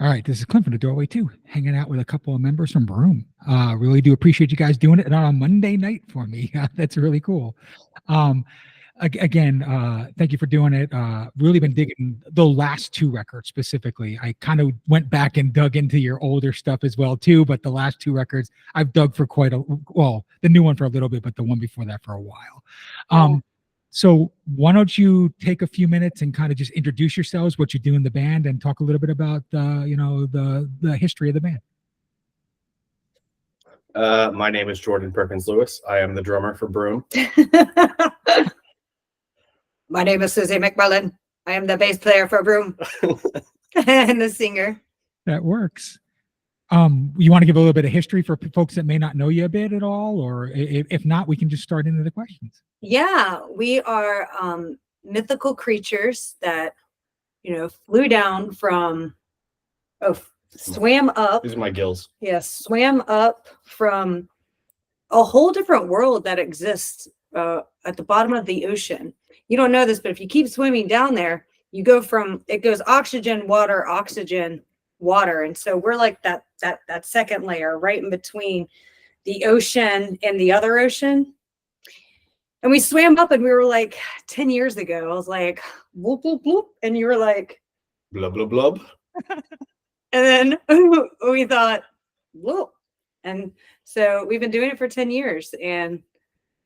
All right, this is Clint from the Doorway too, hanging out with a couple of members from Brume. Really do appreciate you guys doing it on a Monday night for me. That's really cool. Um, Again, thank you for doing it. Really been digging the last two records specifically. I kind of went back and dug into your older stuff as well too, but the last two records I've dug for quite a well, the new one for a little bit, but the one before that for a while. So why don't you take a few minutes and kind of just introduce yourselves, what you do in the band, and talk a little bit about the history of the band. My name is Jordan Perkins Lewis. I am the drummer for Brume. My name is Susie McMullen. I am the bass player for Brume and the singer. That works. You want to give a little bit of history for folks that may not know you a bit at all, or if not, we can just start into the questions. Yeah, we are mythical creatures that, flew down from, swam up. These are my gills. Yes, swam up from a whole different world that exists at the bottom of the ocean. You don't know this, but if you keep swimming down there, you go from, it goes oxygen, water, oxygen, water. And so we're like that second layer right in between the ocean and the other ocean. And we swam up and we were like 10 years ago. I was like, whoop, whoop, whoop. And you were like, blub, blub, blub. And then we thought, whoop. And so we've been doing it for 10 years and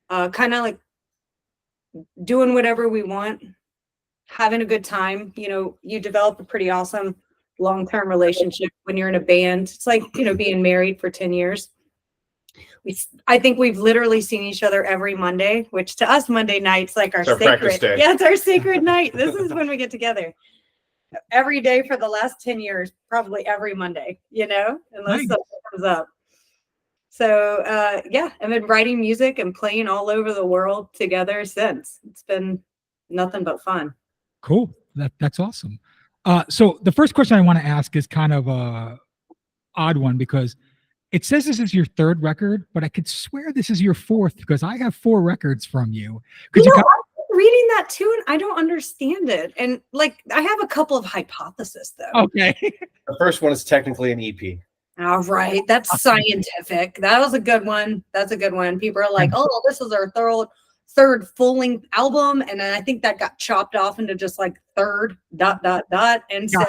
kind of like doing whatever we want, having a good time. You develop a pretty awesome long-term relationship when you're in a band. It's like, being married for 10 years. I think we've literally seen each other every Monday, which to us, Monday night's like our sacred day. Yeah, it's our sacred night. This is when we get together. Every day for the last 10 years, probably every Monday, unless something comes up. So, I've been writing music and playing all over the world together since. It's been nothing but fun. Cool. That's awesome. So the first question I want to ask is kind of a odd one because it says this is your third record, but I could swear this is your fourth because I have 4 records from you. I'm reading that too, and I don't understand it. And I have a couple of hypotheses though. Okay. The first one is technically an EP. All right, that's scientific. That was a good one. That's a good one. People are like, "Oh, this is our third full-length album," and then I think that got chopped off into just like third ... And so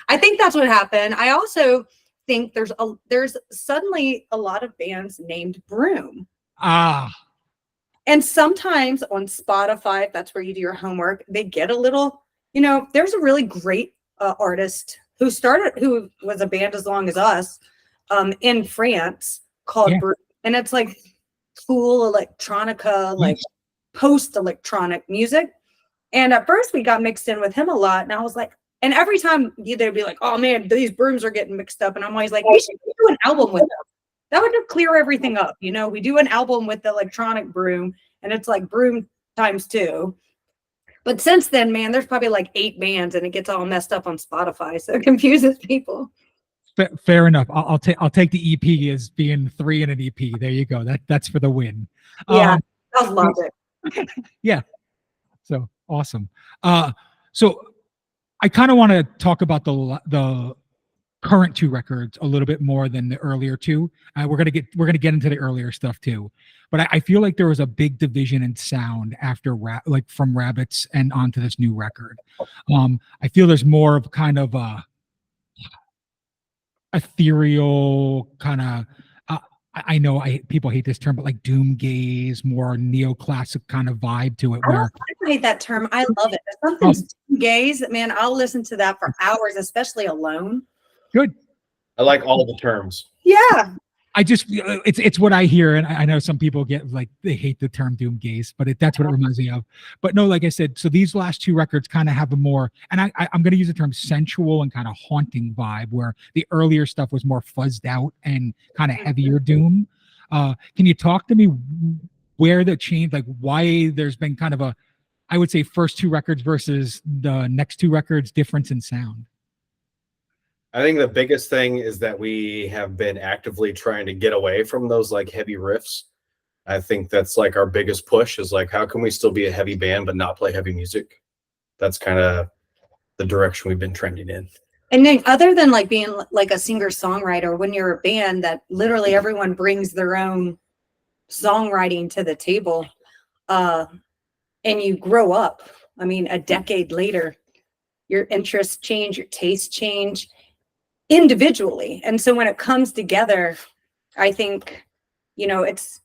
I think that's what happened. I also think there's suddenly a lot of bands named Brume. And sometimes on Spotify, if that's where you do your homework, they get a little, there's a really great artist who was a band as long as us in France called Brume. And it's like cool electronica, like post-electronic music. And at first we got mixed in with him a lot. And I was like, and every time they'd be like, "Oh man, these Brumes are getting mixed up." And I'm always like, we should do an album with them. That would just clear everything up. We do an album with the electronic Brume and it's like Brume times 2. But since then, man, there's probably like 8 bands and it gets all messed up on Spotify. So it confuses people. Fair enough. I'll take the EP as being 3 in an EP. There you go. That's for the win. Yeah, I love it. Yeah. So awesome. So I kind of want to talk about the current 2 records a little bit more than the earlier 2. We're gonna get into the earlier stuff too, but I feel like there was a big division in sound after from Rabbits and onto this new record. I feel there's more of kind of a ethereal kind of. I know people hate this term, but like doom gaze, more neoclassic kind of vibe to it. I hate that term. I love it. If something's doom gaze, man, I'll listen to that for hours, especially alone. Good. I like all the terms. Yeah. It's what I hear, and I know some people get like they hate the term doom gaze, but that's what it reminds me of. But no, like I said, so these last 2 records kind of have a more, and I'm going to use the term sensual and kind of haunting vibe, where the earlier stuff was more fuzzed out and kind of heavier doom. Can you talk to me where the change, like why there's been kind of a, I would say, first 2 records versus the next 2 records difference in sound? I think the biggest thing is that we have been actively trying to get away from those like heavy riffs. I think that's like our biggest push is like, how can we still be a heavy band but not play heavy music? That's kind of the direction we've been trending in. And then other than like being like a singer-songwriter, when you're a band that literally everyone brings their own songwriting to the table, and you grow up. I mean, a decade later, your interests change, your tastes change individually. And so when it comes together, I think, it's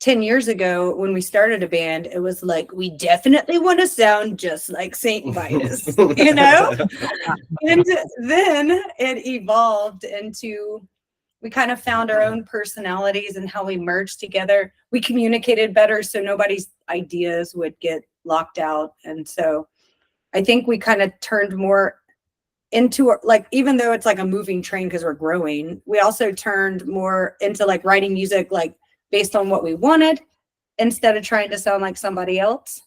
10 years ago when we started a band, it was like, we definitely want to sound just like St. Vitus, And then it evolved into, we kind of found our own personalities and how we merged together. We communicated better so nobody's ideas would get locked out. And so I think we kind of turned more into, like, even though it's like a moving train because we're growing, we also turned more into like writing music like based on what we wanted instead of trying to sound like somebody else.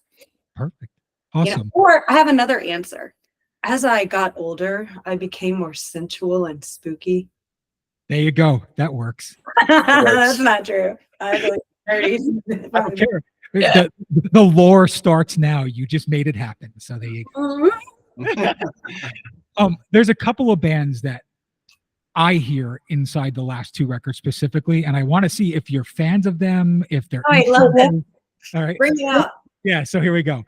Perfect. Awesome. Or I have another answer. As I got older, I became more sensual and spooky. There you go. That works. That's not true. I believe 30s. I don't care. The lore starts now. You just made it happen. So there you go. There's a couple of bands that I hear inside the last two records specifically, and I want to see if you're fans of them, if they're. Oh, I love it. All right. Bring it up. Yeah, so here we go.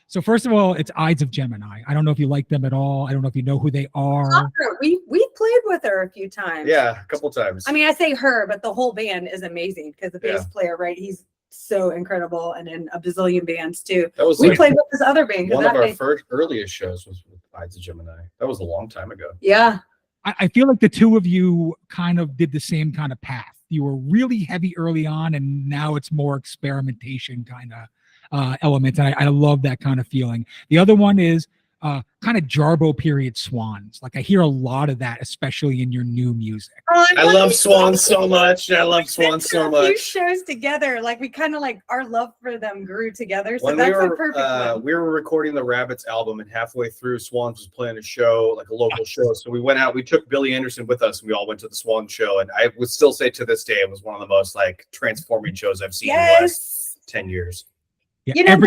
So first of all, it's Ides of Gemini. I don't know if you like them at all. I don't know if you know who they are. We played with her a few times. Yeah, a couple times. I mean, I say her, but the whole band is amazing because the bass player, right? He's so incredible, and in a bazillion bands too. That was we played with this other band. One of our first earliest shows was with Ides of Gemini. That was a long time ago. Yeah. I feel like the two of you kind of did the same kind of path. You were really heavy early on, and now it's more experimentation kind of elements. And I love that kind of feeling. The other one is kind of Jarbo period Swans. Like I hear a lot of that, especially in your new music. Oh, I love Swans so much. I love Swans so much. Few shows together, like we kind of like our love for them grew together. So when that's a perfect one. we were recording the Rabbits album, and halfway through, Swans was playing a show, like a local show. So we went out. We took Billy Anderson with us, and we all went to the Swans show. And I would still say to this day, it was one of the most like transforming shows I've seen in the last 10 years. Yeah,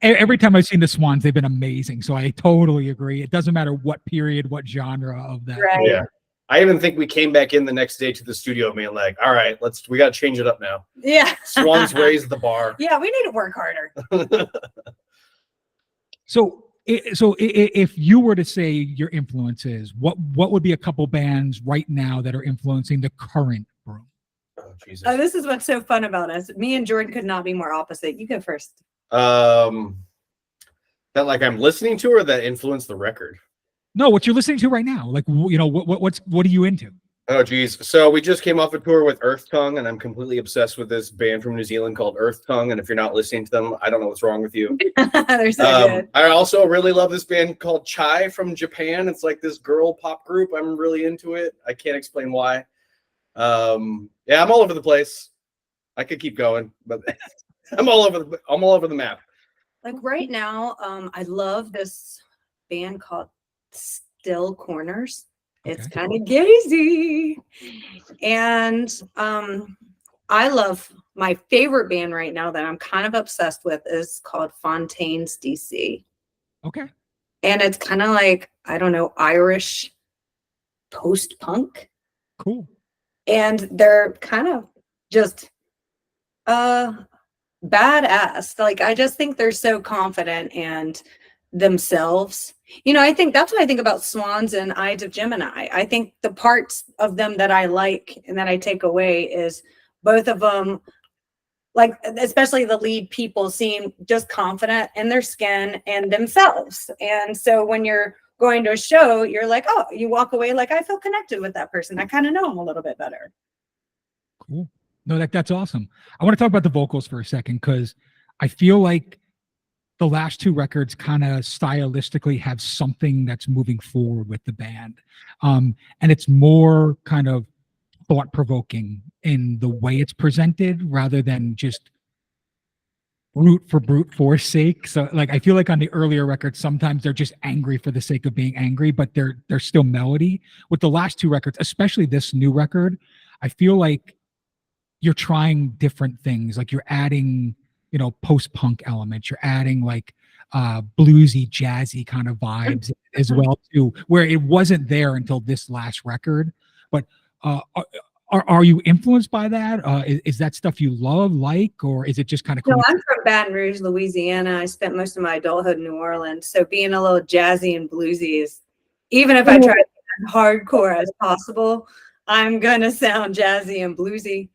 every time I've seen the Swans, they've been amazing. So I totally agree. It doesn't matter what period, what genre of that. Right. Yeah. I even think we came back in the next day to the studio being like, all right, we got to change it up now. Yeah. Swans raised the bar. Yeah, we need to work harder. So if you were to say your influences, what would be a couple bands right now that are influencing the current Brume? Oh, Jesus. This is what's so fun about us. Me and Jordan could not be more opposite. You go first. That like I'm listening to, or that influenced the record? No, what you're listening to right now. Like, what are you into? Oh, geez. So we just came off a tour with Earth Tongue, and I'm completely obsessed with this band from New Zealand called Earth Tongue. And if you're not listening to them, I don't know what's wrong with you. They're so good. I also really love this band called Chai from Japan. It's like this girl pop group. I'm really into it. I can't explain why. Yeah, I'm all over the place. I could keep going, but I'm all over the map. Like right now, I love this band called Still Corners. It's kind of gazy. And I love my favorite band right now that I'm kind of obsessed with is called Fontaine's DC. Okay. And it's kind of like, I don't know, Irish post-punk. Cool. And they're kind of just badass. Like, I just think they're so confident and themselves. I think that's what I think about Swans and Ides of Gemini. I think the parts of them that I like and that I take away is both of them, like especially the lead people, seem just confident in their skin and themselves. And so when you're going to a show, you're like, oh, you walk away like, I feel connected with that person. I kind of know them a little bit better. Cool. No, that's awesome. I want to talk about the vocals for a second, because I feel like the last two records kind of stylistically have something that's moving forward with the band. And it's more kind of thought-provoking in the way it's presented rather than just brute force sake. So like, I feel like on the earlier records, sometimes they're just angry for the sake of being angry, but they're still melody. With the last two records, especially this new record, I feel like you're trying different things. Like you're adding, post-punk elements. You're adding like bluesy, jazzy kind of vibes. as well too, where it wasn't there until this last record. But are you influenced by that? Is that stuff you like, or is it just kind of No, cool? I'm from Baton Rouge, Louisiana. I spent most of my adulthood in New Orleans. So being a little jazzy and bluesy is, even if I try to be as hardcore as possible, I'm going to sound jazzy and bluesy.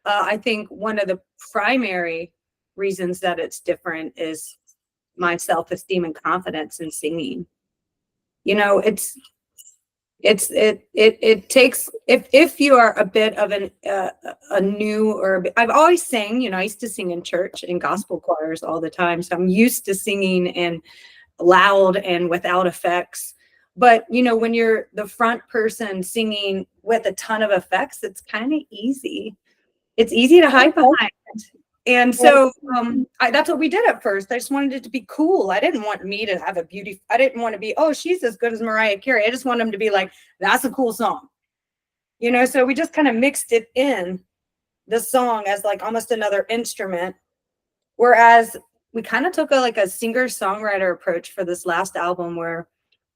I think one of the primary reasons that it's different is my self-esteem and confidence in singing. You know, it takes, if you are a bit of a new, or I've always sang, you know, I used to sing in church in gospel choirs all the time, so I'm used to singing and loud and without effects. But you know, when you're the front person singing with a ton of effects, it's kind of easy. It's easy to hide behind. And so that's what we did at first. I just wanted it to be cool. I didn't want me to have a beauty. I didn't want to be, oh, she's as good as Mariah Carey. I just want them to be like, that's a cool song. You know, so we just kind of mixed it in the song as like almost another instrument. Whereas we kind of took a singer-songwriter approach for this last album where,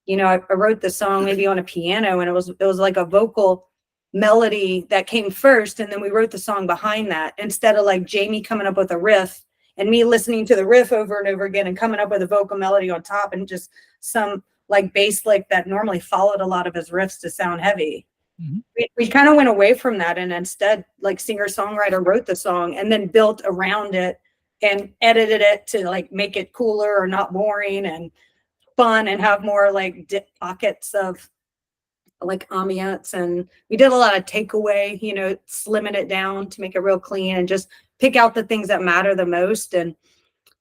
you know, I wrote the song maybe on a piano, and it was like a vocal melody that came first, and then we wrote the song behind that, instead of like Jamie coming up with a riff and me listening to the riff over and over again and coming up with a vocal melody on top and just some like bass lick that normally followed a lot of his riffs to sound heavy. Mm-hmm. We kind of went away from that, and instead like singer-songwriter wrote the song and then built around it and edited it to like make it cooler or not boring and fun and have more like pockets of like ambiance. And we did a lot of takeaway, you know, slimming it down to make it real clean and just pick out the things that matter the most. And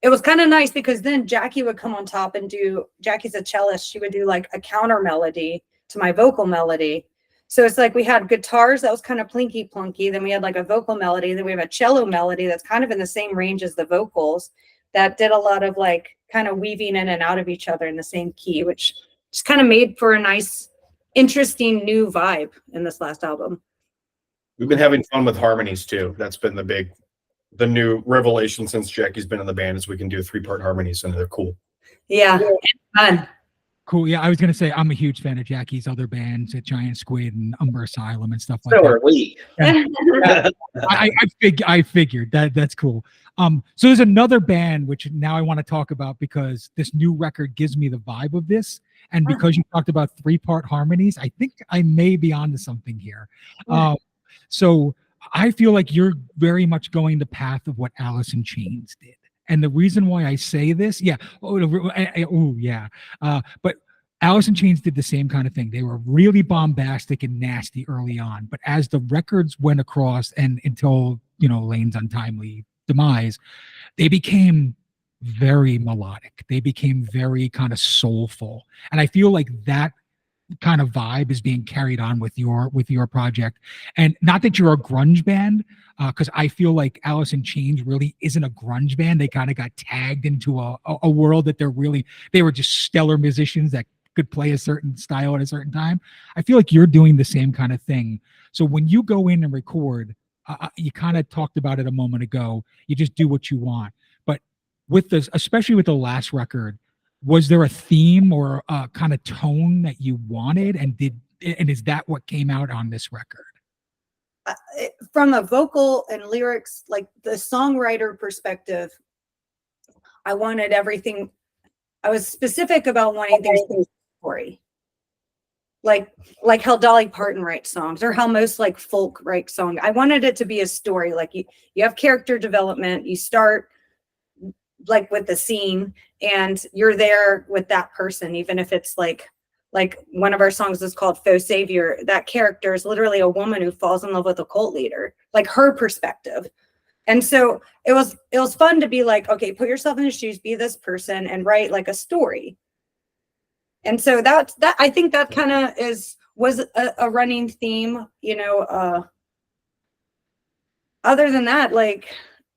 it was kind of nice because then Jackie would come on top and Jackie's a cellist, she would do like a counter melody to my vocal melody. So it's like we had guitars that was kind of plinky plunky, then we had like a vocal melody, then we have a cello melody that's kind of in the same range as the vocals that did a lot of like kind of weaving in and out of each other in the same key, which just kind of made for a nice, interesting new vibe in this last album. We've been having fun with harmonies too. That's been the new revelation since Jackie's been in the band, is we can do 3-part harmonies and they're cool. Yeah, fun. Cool. Yeah, I was gonna say I'm a huge fan of Jackie's other bands, Giant Squid and Umber Asylum and stuff like So that. are we. Yeah. I figured that's cool. So there's another band which now I want to talk about because this new record gives me the vibe of this, and because you talked about 3-part harmonies, I think I may be onto something here. So I feel like you're very much going the path of what Alice in Chains did. And the reason why I say this, but Alice in Chains did the same kind of thing. They were really bombastic and nasty early on, but as the records went across and until, you know, Lane's untimely demise, they became very melodic. They became very kind of soulful. And I feel like that kind of vibe is being carried on with your project. And not that you're a grunge band, because I feel like Alice in Chains really isn't a grunge band. They kind of got tagged into a world that they were just stellar musicians that could play a certain style at a certain time. I feel like you're doing the same kind of thing. So when you go in and record, you kind of talked about it a moment ago, you just do what you want. But with this, especially with the last record, was there a theme or a kind of tone that you wanted, and is that what came out on this record? From a vocal and lyrics, like the songwriter perspective, I wanted everything. I was specific about wanting things to be story, like how Dolly Parton writes songs, or how most like folk write songs. I wanted it to be a story. Like you have character development. You start like with the scene, and you're there with that person, even if it's like one of our songs is called Faux Savior. That character is literally a woman who falls in love with a cult leader, like her perspective. And so it was fun to be like, okay, put yourself in his shoes, be this person, and write like a story. And so that I think that kind of was a running theme, you know. Other than that, like,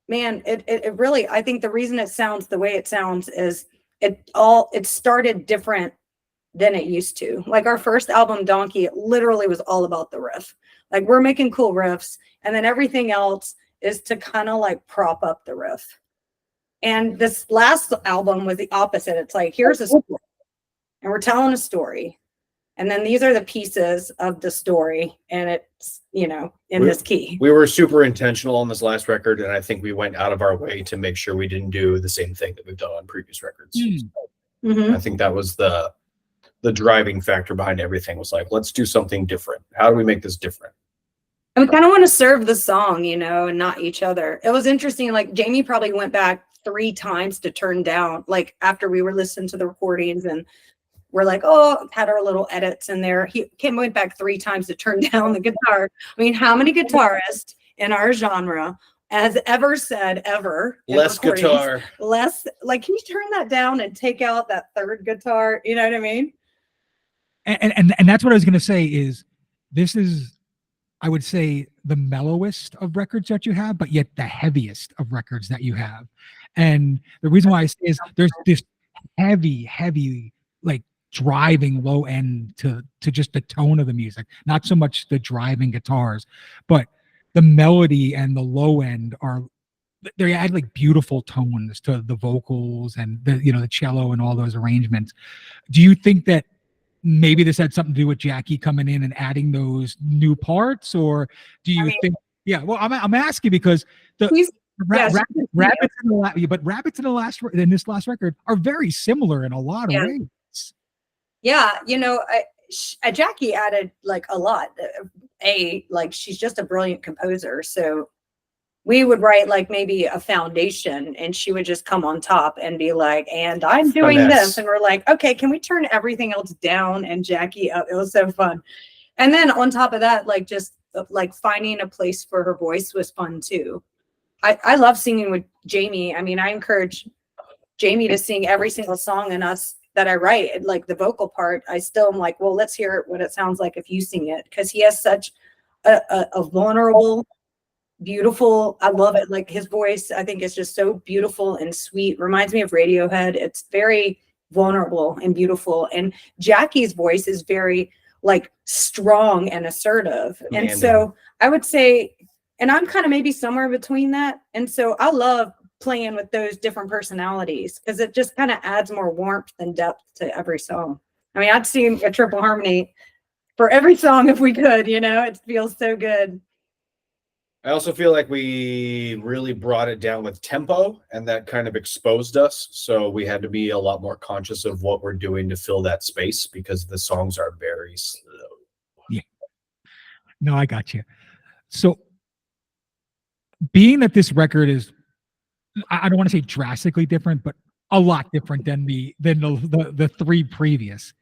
man, it really, I think the reason it sounds the way it sounds is it started different than it used to. Like our first album, Donkey, it literally was all about the riff. Like we're making cool riffs, and then everything else is to kind of like prop up the riff. And this last album was the opposite. It's like, here's a story. and we're telling a story. And then these are the pieces of the story, and it's, in this key. We were super intentional on this last record, and I think we went out of our way to make sure we didn't do the same thing that we've done on previous records. Mm-hmm. I think that was the driving factor behind everything, was like, let's do something different. How do we make this different? And we kind of want to serve the song, and not each other. It was interesting. Like Jamie probably went back 3 times to turn down, like after we were listening to the recordings, and we're like, oh, had our little edits in there. He went back 3 times to turn down the guitar. I mean, how many guitarists in our genre has ever said ever? Less guitar. Less, like, can you turn that down and take out that 3rd guitar? You know what I mean? And that's what I was going to say is, this is, I would say, the mellowest of records that you have, but yet the heaviest of records that you have. And the reason why I say is there's this heavy, like, driving low end to just the tone of the music, not so much the driving guitars, but the melody and the low end they add like beautiful tones to the vocals and the cello and all those arrangements. Do you think that maybe this had something to do with Jackie coming in and adding those new parts, or do you think? Yeah, well, I'm asking because rabbits in this last record are very similar in a lot of ways. Yeah, Jackie added like a lot. Like she's just a brilliant composer, so we would write like maybe a foundation, and she would just come on top and be like, and I'm doing this, and we're like, okay, can we turn everything else down and Jackie up? It was so fun. And then on top of that, like just like finding a place for her voice was fun too. I love singing with Jamie. I mean, I encourage Jamie to sing every single song in us that I write, like the vocal part. I still am like, well, let's hear what it sounds like if you sing it, because he has such a vulnerable, beautiful, I love it. Like his voice, I think, is just so beautiful and sweet. Reminds me of Radiohead. It's very vulnerable and beautiful. And Jackie's voice is very like strong and assertive. And so I would say, and I'm kind of maybe somewhere between that. And so I love playing with those different personalities, because it just kind of adds more warmth and depth to every song. I mean, I'd sing a triple harmony for every song if we could, it feels so good. I also feel like we really brought it down with tempo, and that kind of exposed us. So we had to be a lot more conscious of what we're doing to fill that space, because the songs are very slow. Yeah. No, I got you. So being that this record is, I don't want to say drastically different, but a lot different than the 3 previous.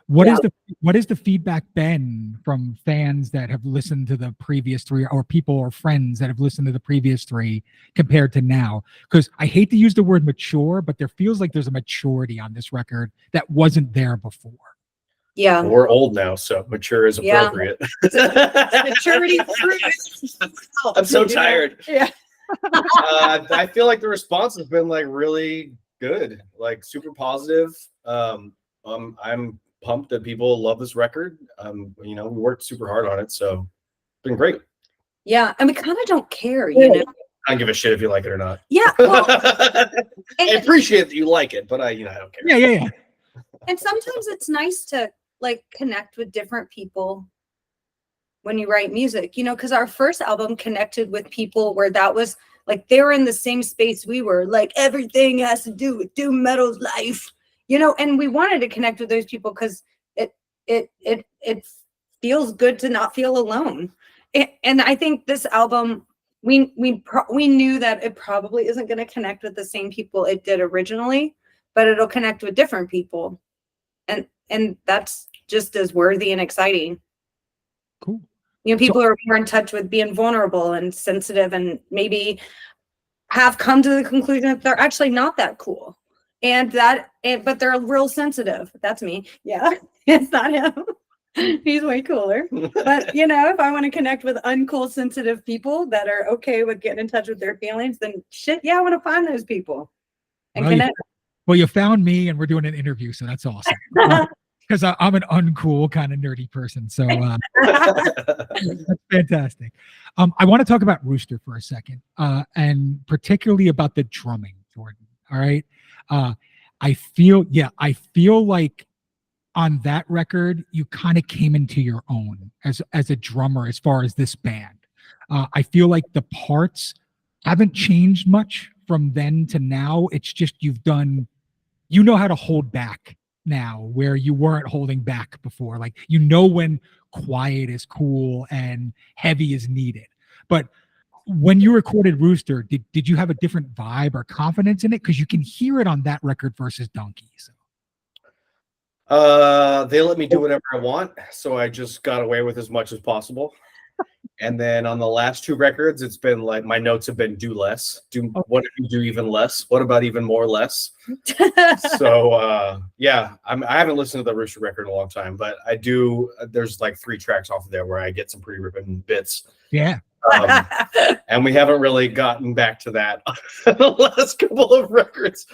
What is the feedback been from fans that have listened to the previous 3, or people or friends that have listened to the previous 3 compared to now? Because I hate to use the word mature, but there feels like there's a maturity on this record that wasn't there before. Yeah, we're old now, so mature is appropriate. Maturity. I'm so tired. Yeah. I feel like the response has been like really good, like super positive. I'm pumped that people love this record. We worked super hard on it, so it's been great. Yeah, and we kind of don't care, I don't give a shit if you like it or not. Yeah, well, I appreciate that you like it, but I don't care. Yeah. And sometimes it's nice to like connect with different people when you write music, because our first album connected with people where that was like they were in the same space we were, like everything has to do with doom metal's life, and we wanted to connect with those people because it feels good to not feel alone. And I think this album, we knew that it probably isn't going to connect with the same people it did originally, but it'll connect with different people, and that's just as worthy and exciting. Cool. People are more in touch with being vulnerable and sensitive, and maybe have come to the conclusion that they're actually not that cool, but they're real sensitive. That's me. Yeah, it's not him. He's way cooler. But if I want to connect with uncool, sensitive people that are okay with getting in touch with their feelings, then shit, yeah, I want to find those people and connect. You found me, and we're doing an interview, so that's awesome. Because I'm an uncool kind of nerdy person, so that's fantastic. I want to talk about Rooster for a second, and particularly about the drumming, Jordan. All right, I feel like on that record, you kind of came into your own as a drummer as far as this band. I feel like the parts haven't changed much from then to now. It's just you know how to hold back now where you weren't holding back before. Like, you know when quiet is cool and heavy is needed. But when you recorded Rooster, did you have a different vibe or confidence in it? Because you can hear it on that record versus Donkey. So. They let me do whatever I want, so I just got away with as much as possible. And then on the last two records, it's been like my notes have been do less. What if you do even less? What about even more less? So yeah, I haven't listened to the Rooster record in a long time, but I do. There's like 3 tracks off of there where I get some pretty ripping bits. Yeah. And we haven't really gotten back to that the last couple of records.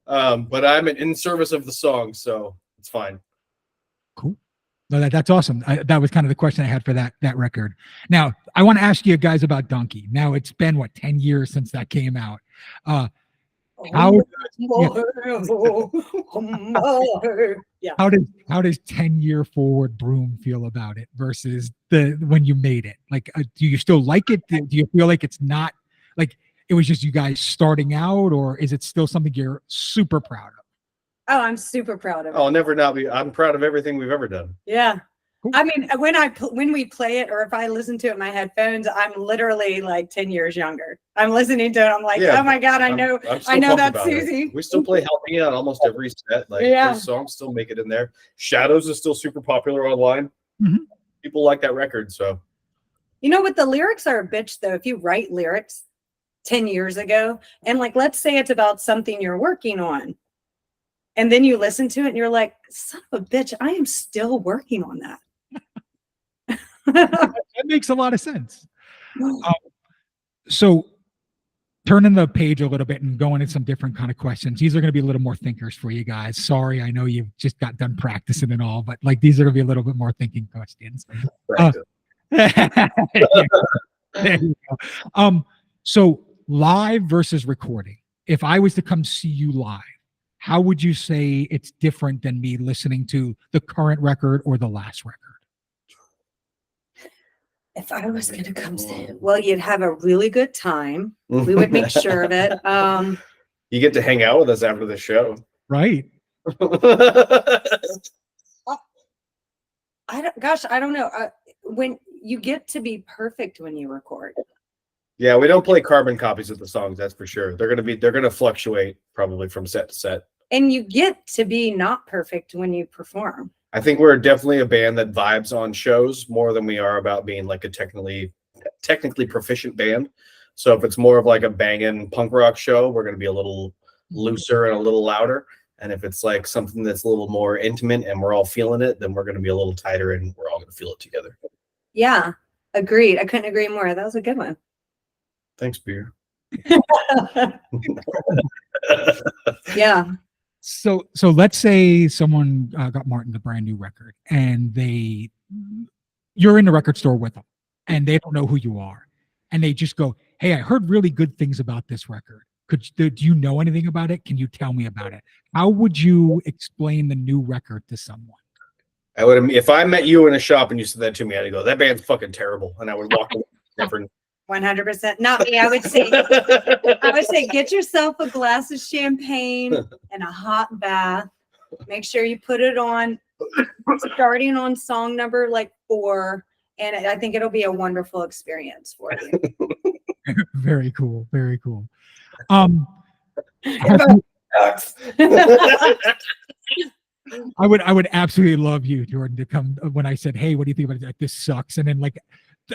But I'm in service of the song, so it's fine. Cool. No, that's awesome. That was kind of the question I had for that record. Now, I want to ask you guys about Donkey. Now, it's been, 10 years since that came out. How does 10-year forward Brume feel about it versus when you made it? Like, do you still like it? Do you feel like it's not like it was just you guys starting out, or is it still something you're super proud of? Oh, I'm super proud of it. I'll never not be. I'm proud of everything we've ever done. Yeah. Cool. I mean, when we play it, or if I listen to it in my headphones, I'm literally like 10 years younger. I'm listening to it. I'm like, oh my God, I know that's Susie. We still play Help Me Out almost every set. Like, those songs still make it in there. Shadows is still super popular online. Mm-hmm. People like that record. So, you know what? The lyrics are a bitch, though. If you write lyrics 10 years ago, and like, let's say it's about something you're working on, and then you listen to it and you're like, son of a bitch, I am still working on that. That makes a lot of sense. So turning the page a little bit and going into some different kind of questions. These are going to be a little more thinkers for you guys. Sorry, I know you've just got done practicing and all, but like these are going to be a little bit more thinking questions. There you go. So live versus recording. If I was to come see you live, how would you say it's different than me listening to the current record or the last record? If I was going to come see it, well, you'd have a really good time. We would make sure of it. You get to hang out with us after the show. Right. I don't know. When you get to be perfect when you record. Yeah, we don't play carbon copies of the songs, that's for sure. They're gonna fluctuate probably from set to set. And you get to be not perfect when you perform. I think we're definitely a band that vibes on shows more than we are about being like a technically proficient band. So if it's more of like a banging punk rock show, we're gonna be a little looser and a little louder. And if it's like something that's a little more intimate and we're all feeling it, then we're gonna be a little tighter and we're all gonna feel it together. Yeah, agreed. I couldn't agree more. That was a good one. Thanks, beer. Yeah. So let's say someone got Martin the brand new record, and you're in the record store with them, and they don't know who you are, and they just go, "Hey, I heard really good things about this record. Do you know anything about it? Can you tell me about it?" How would you explain the new record to someone? I would, if I met you in a shop and you said that to me, I'd go, "That band's fucking terrible," and I would walk away different. 100%. Not me. I would say get yourself a glass of champagne and a hot bath. Make sure you put it on starting on song number like 4. And I think it'll be a wonderful experience for you. Very cool. Very cool. I would absolutely love you, Jordan, to come when I said, "Hey, what do you think about it? This sucks." And then like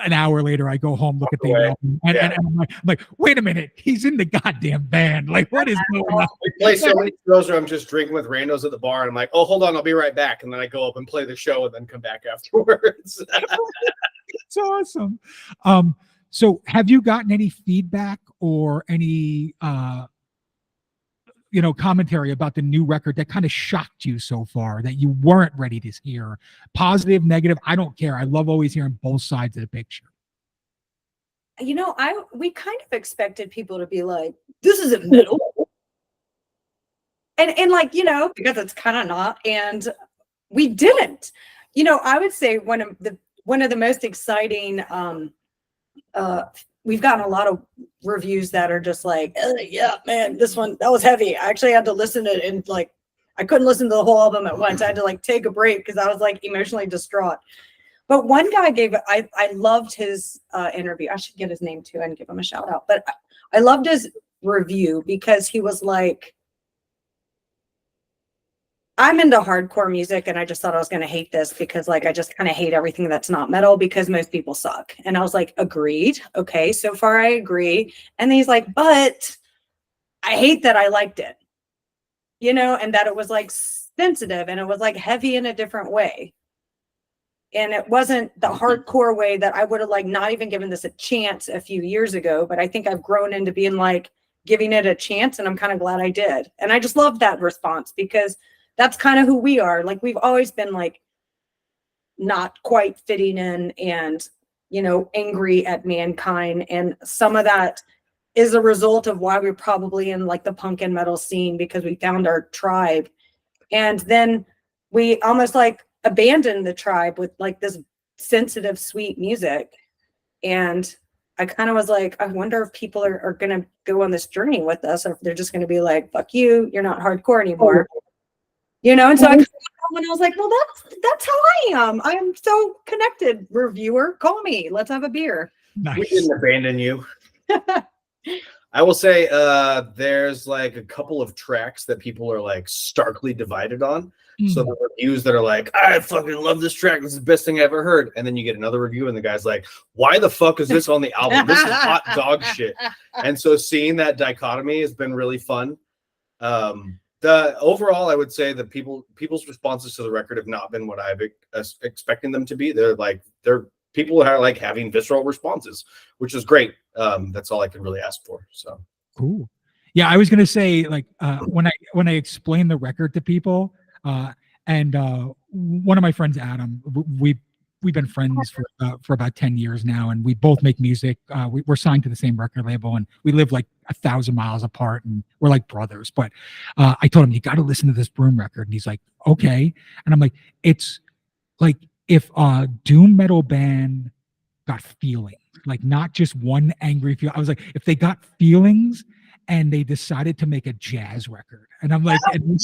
an hour later, I go home, look at the album, and I'm like, wait a minute, he's in the goddamn band. Like, what is going on? We play so many shows where I'm just drinking with randos at the bar, and I'm like, "Oh, hold on, I'll be right back." And then I go up and play the show, and then come back afterwards. It's awesome. So have you gotten any feedback or any commentary about the new record that kind of shocked you so far that you weren't ready to hear? Positive, negative, I don't care. I love always hearing both sides of the picture. We kind of expected people to be like, "This isn't metal," and like because it's kind of not. And We didn't. You know, I would say one of the most exciting. We've gotten a lot of reviews that are just like, yeah, man, this one that was heavy. I actually had to listen to it and like I couldn't listen to the whole album at once. I had to like take a break because I was like emotionally distraught. But one guy I loved his interview. I should get his name too and give him a shout out. But I loved his review because he was like, I'm into hardcore music and I just thought I was going to hate this because like I just kind of hate everything that's not metal because most people suck. And I was like, agreed. Okay, so far I agree. And then he's like, but I hate that I liked it. You know, and that it was like sensitive and it was like heavy in a different way. And it wasn't the hardcore way that I would have like not even given this a chance a few years ago. But I think I've grown into being like giving it a chance and I'm kind of glad I did. And I just love that response because that's kind of who we are. Like we've always been like not quite fitting in and, you know, angry at mankind. And some of that is a result of why we're probably in like the punk and metal scene because we found our tribe. And then we almost like abandoned the tribe with like this sensitive, sweet music. And I kind of was like, I wonder if people are going to go on this journey with us or if they're just going to be like, fuck you, you're not hardcore anymore. You know, and so when I was like, well, that's how I am. I am so connected. Reviewer, call me. Let's have a beer. Nice. We didn't abandon you. I will say there's like a couple of tracks that people are like starkly divided on. So the reviews that are like, I fucking love this track. This is the best thing I ever heard. And then you get another review and the guy's like, why the fuck is this on the album? This is hot dog shit. And so seeing that dichotomy has been really fun. The overall, I would say that people's responses to the record have not been what I've expecting them to be. They're people are like having visceral responses, which is great. That's all I can really ask for. So cool. Yeah, I was gonna say like when I explain the record to people, and one of my friends, Adam, we've been friends for about 10 years now, and we both make music. We're signed to the same record label, and we live like 1,000 miles apart, and we're like brothers. But I told him, you got to listen to this Brume record, and he's like, okay. And I'm like, it's like if a doom metal band got feelings, like not just one angry feel. I was like, if they got feelings and they decided to make a jazz record, and I'm like, and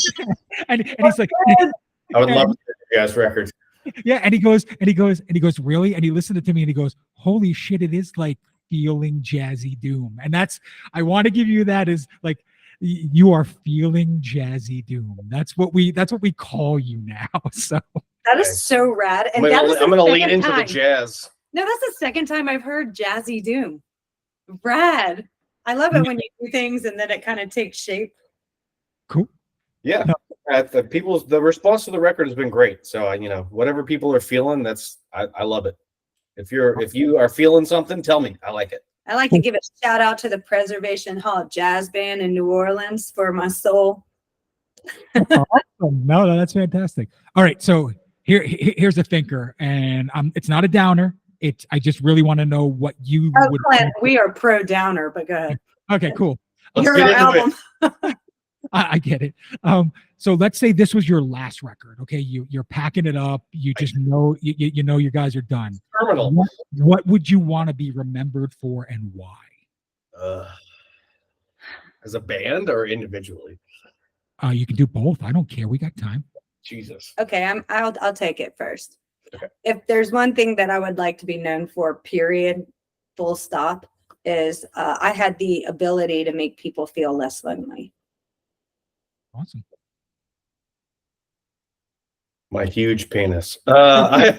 he's like, I would love to hear jazz records. Yeah, and he goes, really? And he listened to me and he goes, holy shit, it is like feeling jazzy doom. And I want to give you that as like you are feeling jazzy doom. That's what we call you now. So that is so rad. And I'm gonna lean into the jazz. No, that's the second time I've heard jazzy doom. Rad. I love it when you do things and then it kind of takes shape. Cool. Yeah. The response to the record has been great. So whatever people are feeling, I love it. If you are feeling something, tell me. I like it. I like to give a shout out to the Preservation Hall Jazz Band in New Orleans for my soul. Awesome. No, that's fantastic. All right, so here's a thinker, and it's not a downer. I just really want to know what you would. Clint, we are pro downer, but go ahead. Okay, cool. Let's get into it. I get it. So let's say this was your last record. Okay, you're packing it up. You just know you know you guys are done. Terminal. What would you want to be remembered for, and why? As a band or individually? You can do both. I don't care. We got time. Jesus. Okay, I'll take it first. Okay. If there's one thing that I would like to be known for, period, full stop, is I had the ability to make people feel less lonely. Awesome. My huge penis. I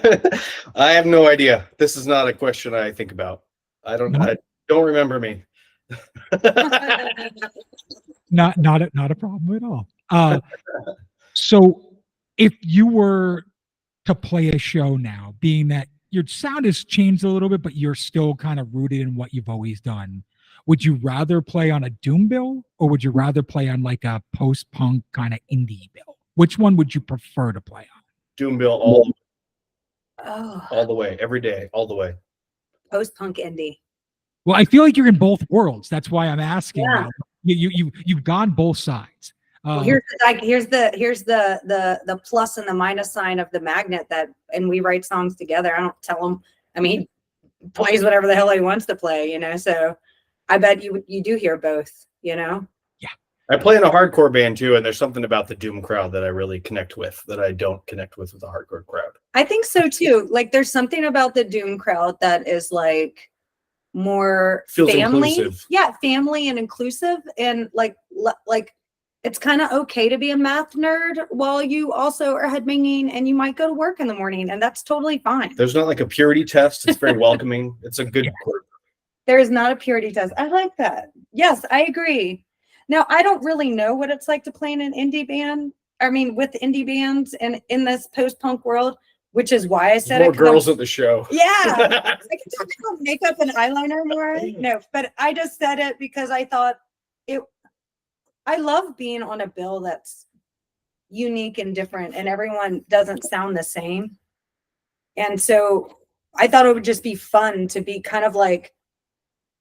have no idea. This is not a question I think about. I don't remember me. Not a problem at all. So if you were to play a show now, being that your sound has changed a little bit, but you're still kind of rooted in what you've always done, would you rather play on a doom bill or would you rather play on like a post-punk kind of indie bill? Which one would you prefer to play on? Doom bill all the way, every day, all the way. Post-punk indie. Well, I feel like you're in both worlds. That's why I'm asking. Yeah. You've gone both sides. Well, here's the plus and the minus sign of the magnet and we write songs together. I don't tell him. I mean, he plays whatever the hell he wants to play, you know. So I bet you do hear both, you know. Yeah, I play in a hardcore band too, and there's something about the doom crowd that I really connect with that I don't connect with a hardcore crowd. I think so too. Like, there's something about the doom crowd that is like more Feels family. inclusive. Yeah, family and inclusive, and like it's kind of okay to be a math nerd while you also are headbanging, and you might go to work in the morning, and that's totally fine. There's not like a purity test. It's very welcoming. It's a good group. There is not a purity test. I like that. Yes, I agree. Now, I don't really know what it's like to play in an indie band. I mean, with indie bands and in this post-punk world, which is why I said more girls at the show. Yeah. I can talk about makeup and eyeliner more. No, but I just said it because I thought I love being on a bill that's unique and different, and everyone doesn't sound the same. And so I thought it would just be fun to be kind of like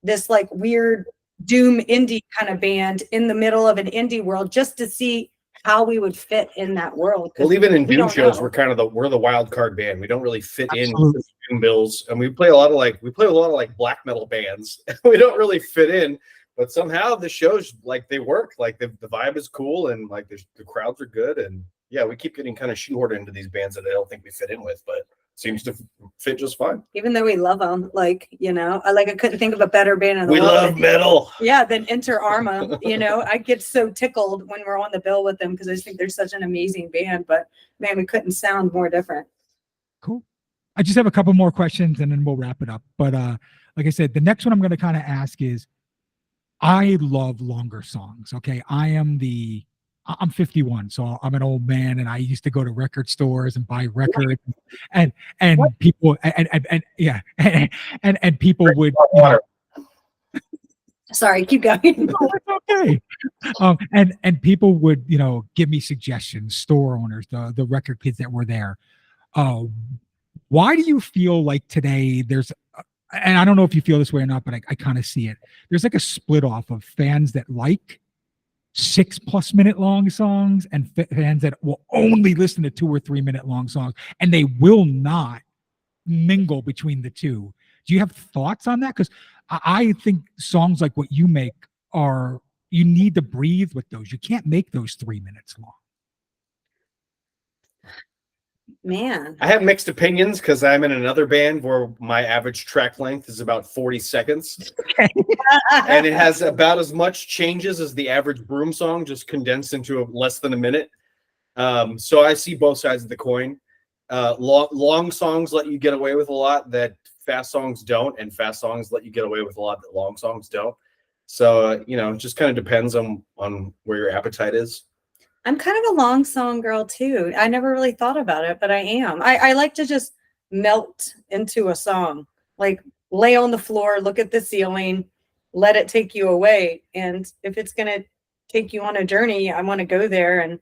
this like weird doom indie kind of band in the middle of an indie world, just to see how we would fit in that world. Well, even in doom shows, we're the wild card band. We don't really fit in doom bills, and we play a lot of like black metal bands. We don't really fit in. But somehow the shows, like, they work. Like, the vibe is cool, and like the crowds are good, and yeah, we keep getting kind of shoehorned into these bands that I don't think we fit in with, but seems to fit just fine. Even though we love them, like, you know, I couldn't think of a better band in the world. We love metal. Yeah, than Enter Arma. You know, I get so tickled when we're on the bill with them because I just think they're such an amazing band. But man, we couldn't sound more different. Cool. I just have a couple more questions and then we'll wrap it up. But like I said, the next one I'm going to kind of ask is, I love longer songs. Okay. I'm 51, so I'm an old man, and I used to go to record stores and buy records, and people and people would, you know, sorry, keep going. No, it's okay. And people would, you know, give me suggestions, store owners, the record kids that were there. Why do you feel like today there's and I don't know if you feel this way or not, but I kind of see it. There's like a split off of fans that like 6+ minute long songs and fans that will only listen to 2 or 3 minute long songs, and they will not mingle between the two. Do you have thoughts on that? Because I think songs like what you make you need to breathe with those. You can't make those 3 minutes long. Man, I have mixed opinions because I'm in another band where my average track length is about 40 seconds. Okay. And it has about as much changes as the average Brume song, just condensed into less than a minute. So I see both sides of the coin. Long songs let you get away with a lot that fast songs don't, and fast songs let you get away with a lot that long songs don't. So, you know, it just kind of depends on where your appetite is. I'm kind of a long song girl too. I never really thought about it, but I am. I like to just melt into a song, like lay on the floor, look at the ceiling, let it take you away. And if it's going to take you on a journey, I want to go there. And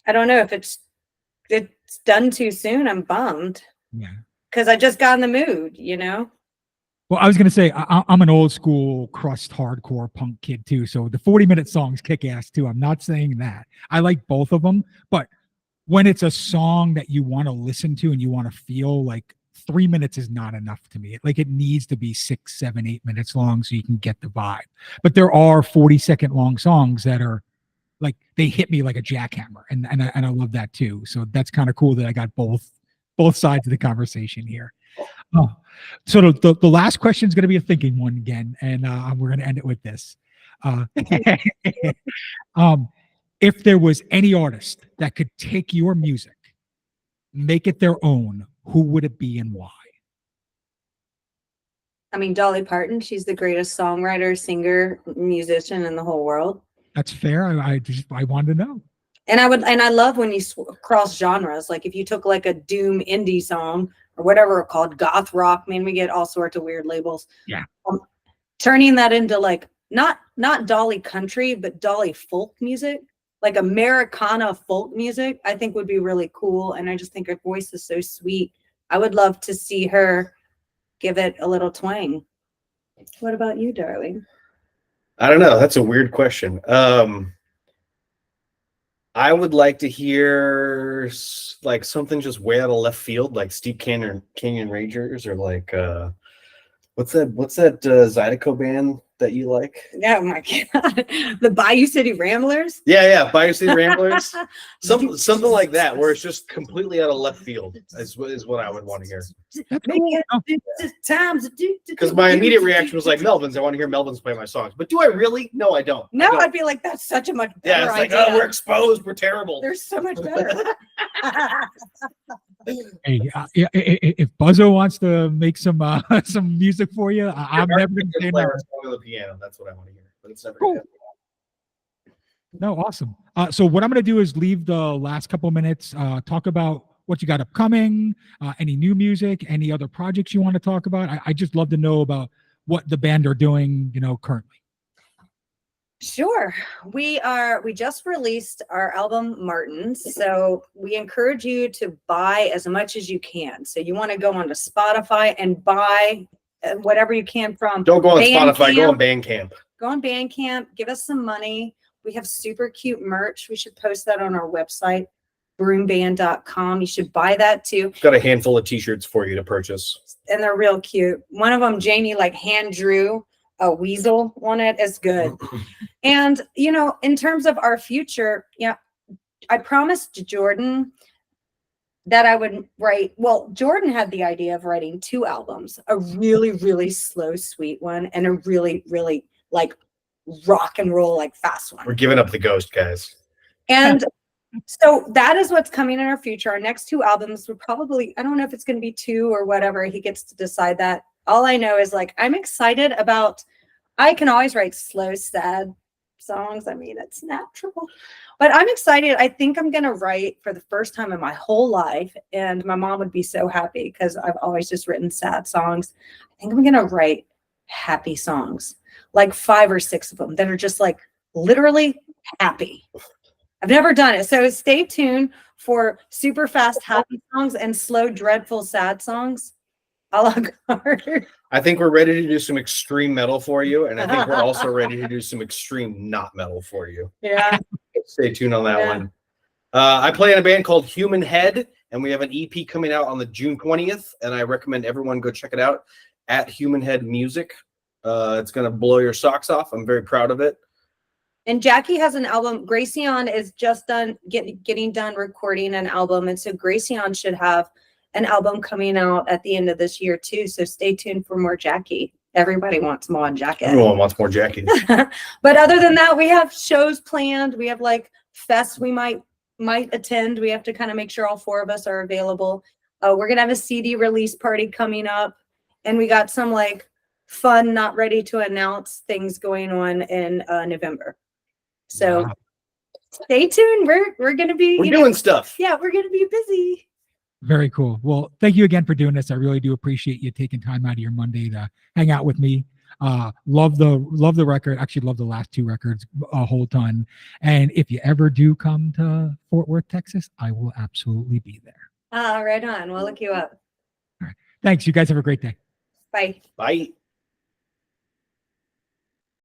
I don't know if it's done too soon. I'm bummed. Yeah. Because I just got in the mood, you know? Well, I was going to say, I'm an old school crust hardcore punk kid too. So the 40-minute songs kick ass too. I'm not saying that. I like both of them. But when it's a song that you want to listen to and you want to feel, like 3 minutes is not enough to me. It needs to be 6, 7, 8 minutes long so you can get the vibe. But there are 40-second long songs that are like, they hit me like a jackhammer. And I love that too. So that's kind of cool that I got both sides of the conversation here. So the last question is going to be a thinking one again, and we're going to end it with this. If there was any artist that could take your music, make it their own, who would it be and why? I mean, Dolly Parton. She's the greatest songwriter, singer, musician in the whole world. That's fair. I wanted to know. And I love when you cross genres. Like if you took like a doom indie song or whatever it's called, goth rock. Man, we get all sorts of weird labels. Yeah. Turning that into like not Dolly country, but Dolly folk music, like Americana folk music, I think would be really cool. And I just think her voice is so sweet. I would love to see her give it a little twang. What about you, darling? I don't know. That's a weird question. I would like to hear like something just way out of left field, like Steep Canyon Rangers, or like what's that Zydeco band that you like? Oh my God. The Bayou City Ramblers. Yeah, Bayou City Ramblers. Something like that, where it's just completely out of left field is what I would want to hear. That's cool. Because my immediate reaction was like, Melvins. I want to hear Melvins play my songs. But do I really? No, I don't. No, I'd be like, that's such a much better Yeah, it's like, idea. oh, we're exposed. We're terrible. They're so much better. Hey, if Buzzo wants to make some music for you, I'm never going to say play no. a song on the piano. That's what I want to hear. But it's never Cool. gonna No, awesome. So what I'm going to do is leave the last couple minutes, talk about what you got upcoming, any new music, any other projects you want to talk about. I just love to know about what the band are doing, currently. Sure. We just released our album Martins. So we encourage you to buy as much as you can. So you want to go onto Spotify and buy whatever you can from. Don't go on Bandcamp. Spotify. Go on Bandcamp. Go on Bandcamp. Give us some money. We have super cute merch. We should post that on our website, brumeband.com. You should buy that too. Got a handful of t-shirts for you to purchase. And they're real cute. One of them, Jamie, like hand drew a weasel on it. It's good. And, in terms of our future, I promised Jordan that I would write. Well, Jordan had the idea of writing 2 albums, a really, really slow, sweet one, and a really, really like rock and roll, like fast one. We're giving up the ghost, guys. And so that is what's coming in our future. Our next 2 albums would probably, I don't know if it's going to be 2 or whatever. He gets to decide that. All I know is like, I'm excited about, I can always write slow, sad songs. I mean, it's natural, but I'm excited. I think I'm going to write for the first time in my whole life. And my mom would be so happy because I've always just written sad songs. I think I'm going to write happy songs, like 5 or 6 of them that are just like literally happy. I've never done it. So stay tuned for super fast happy songs and slow, dreadful, sad songs. A la carte. I think we're ready to do some extreme metal for you. And I think we're also ready to do some extreme not metal for you. Yeah. Stay tuned on that one. I play in a band called Human Head, and we have an EP coming out on the June 20th. And I recommend everyone go check it out at Human Head Music. It's going to blow your socks off. I'm very proud of it. And Jackie has an album. Gracian is just getting done recording an album. And so Gracian should have an album coming out at the end of this year too. So stay tuned for more Jackie. Everybody wants more on Jackie. Everyone wants more Jackie. But other than that, we have shows planned. We have like fests we might attend. We have to kind of make sure all 4 of us are available. We're going to have a CD release party coming up. And we got some like fun, not ready to announce things going on in November. So stay tuned. We're going to be doing stuff. Yeah, we're going to be busy. Very cool. Well, thank you again for doing this. I really do appreciate you taking time out of your Monday to hang out with me. Love the record. Actually, love the last 2 records a whole ton. And if you ever do come to Fort Worth, Texas, I will absolutely be there. Right on. We'll look you up. All right. Thanks. You guys have a great day. Bye. Bye.